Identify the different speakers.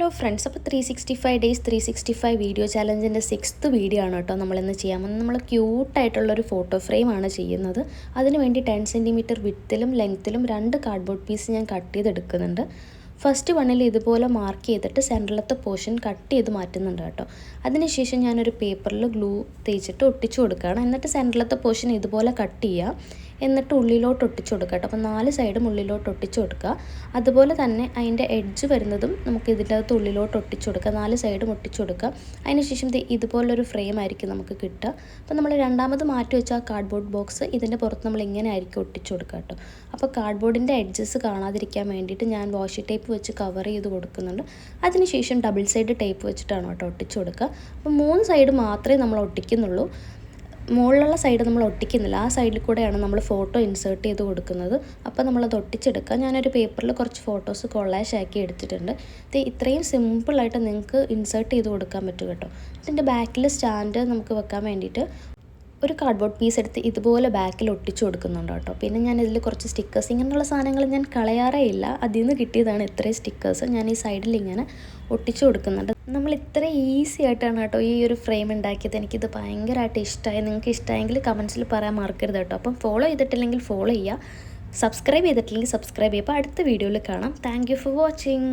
Speaker 1: Hello friends, അപ്പോൾ 365 days 365 video ചാലഞ്ചിൻ്റെ 6th video ആണ് കേട്ടോ നമ്മളിന്ന് ചെയ്യാൻ പോകുന്നത്. നമ്മൾ ക്യൂട്ടായിട്ടുള്ളൊരു ഫോട്ടോ ഫ്രെയിമാണ് ചെയ്യുന്നത്. അതിന് വേണ്ടി 10 സെൻറ്റിമീറ്റർ വിഡ്ത്തിലും ലെങ്ത്തിലും 2 കാർഡ്ബോർഡ് പീസ് ഞാൻ കട്ട് ചെയ്തെടുക്കുന്നുണ്ട്. ഫസ്റ്റ് വണ്ണിൽ ഇതുപോലെ മാർക്ക് ചെയ്തിട്ട് സെൻറ്ററിലത്തെ പോർഷൻ കട്ട് ചെയ്ത് മാറ്റുന്നുണ്ട് കേട്ടോ. അതിനുശേഷം ഞാനൊരു പേപ്പറിൽ ഗ്ലൂ തേച്ചിട്ട് ഒട്ടിച്ചു കൊടുക്കുകയാണ്. എന്നിട്ട് സെൻറ്ററിലത്തെ പോർഷൻ ഇതുപോലെ കട്ട് ചെയ്യുക, എന്നിട്ട് ഉള്ളിലോട്ട് ഒട്ടിച്ചു കൊടുക്കുക കേട്ടോ. അപ്പോൾ 4 സൈഡും ഉള്ളിലോട്ട് ഒട്ടിച്ചു കൊടുക്കുക. അതുപോലെ തന്നെ അതിൻ്റെ എഡ്ജ് വരുന്നതും നമുക്ക് ഇതിൻ്റെ അകത്ത് ഉള്ളിലോട്ട് ഒട്ടിച്ചു കൊടുക്കുക, 4 സൈഡും ഒട്ടിച്ചു കൊടുക്കുക. അതിനുശേഷം ഇതുപോലൊരു ഫ്രെയിം ആയിരിക്കും നമുക്ക് കിട്ടുക. അപ്പോൾ നമ്മൾ രണ്ടാമത് മാറ്റി വെച്ച ആ കാർഡ്ബോർഡ് ബോക്സ് ഇതിൻ്റെ പുറത്ത് നമ്മൾ ഇങ്ങനെ ആയിരിക്കും ഒട്ടിച്ചു കൊടുക്കുക കേട്ടോ. അപ്പോൾ കാർഡ്ബോർഡിൻ്റെ എഡ്ജസ് കാണാതിരിക്കാൻ വേണ്ടിയിട്ട് ഞാൻ വാഷി ടേപ്പ് വെച്ച് കവർ ചെയ്ത് കൊടുക്കുന്നുണ്ട്. അതിനുശേഷം ഡബിൾ സൈഡ് ടേപ്പ് വെച്ചിട്ടാണ് കേട്ടോ ഒട്ടിച്ചു കൊടുക്കുക. അപ്പോൾ 3 സൈഡ് മാത്രമേ നമ്മൾ ഒട്ടിക്കുന്നുള്ളൂ, മുകളിലുള്ള സൈഡ് നമ്മൾ ഒട്ടിക്കുന്നില്ല. ആ സൈഡിൽ കൂടെയാണ് നമ്മൾ ഫോട്ടോ ഇൻസേർട്ട് ചെയ്ത് കൊടുക്കുന്നത്. അപ്പോൾ നമ്മളത് ഒട്ടിച്ചെടുക്കുക. ഞാനൊരു പേപ്പറിൽ കുറച്ച് ഫോട്ടോസ് കൊളാഷ് ആക്കി എടുത്തിട്ടുണ്ട്. ഇത് ഇത്രയും സിമ്പിളായിട്ട് നിങ്ങൾക്ക് ഇൻസേർട്ട് ചെയ്ത് കൊടുക്കാൻ പറ്റും കേട്ടോ. ഇതിൻ്റെ ബാക്കിൽ സ്റ്റാൻഡ് നമുക്ക് വെക്കാൻ വേണ്ടിയിട്ട് ഒരു കാർഡ്ബോർഡ് പീസ് എടുത്ത് ഇതുപോലെ ബാക്കിൽ ഒട്ടിച്ചു കൊടുക്കുന്നുണ്ട് കേട്ടോ. പിന്നെ ഞാൻ ഇതിൽ കുറച്ച് സ്റ്റിക്കേഴ്സ്, ഇങ്ങനെയുള്ള സാധനങ്ങൾ ഞാൻ കളയാറേ ഇല്ല, അതിൽ നിന്ന് കിട്ടിയതാണ് ഇത്രയും സ്റ്റിക്കേഴ്സ്. ഞാൻ ഈ സൈഡിൽ ഇങ്ങനെ ഒട്ടിച്ചു കൊടുക്കുന്നുണ്ട്. നമ്മൾ ഇത്ര ഈസി ആയിട്ടാണ് കേട്ടോ ഈ ഒരു ഫ്രെയിം ഉണ്ടാക്കിയത്. എനിക്കിത് ഭയങ്കരമായിട്ട് ഇഷ്ടമായി. നിങ്ങൾക്ക് ഇഷ്ടമായെങ്കിൽ കമൻസിൽ പറയാൻ മറക്കരുത് കേട്ടോ. അപ്പം ഫോളോ ചെയ്തിട്ടില്ലെങ്കിൽ ഫോളോ ചെയ്യുക, സബ്സ്ക്രൈബ് ചെയ്തിട്ടില്ലെങ്കിൽ സബ്സ്ക്രൈബ് ചെയ്യുക. അപ്പോൾ അടുത്ത വീഡിയോയിൽ കാണാം. Thank you for watching.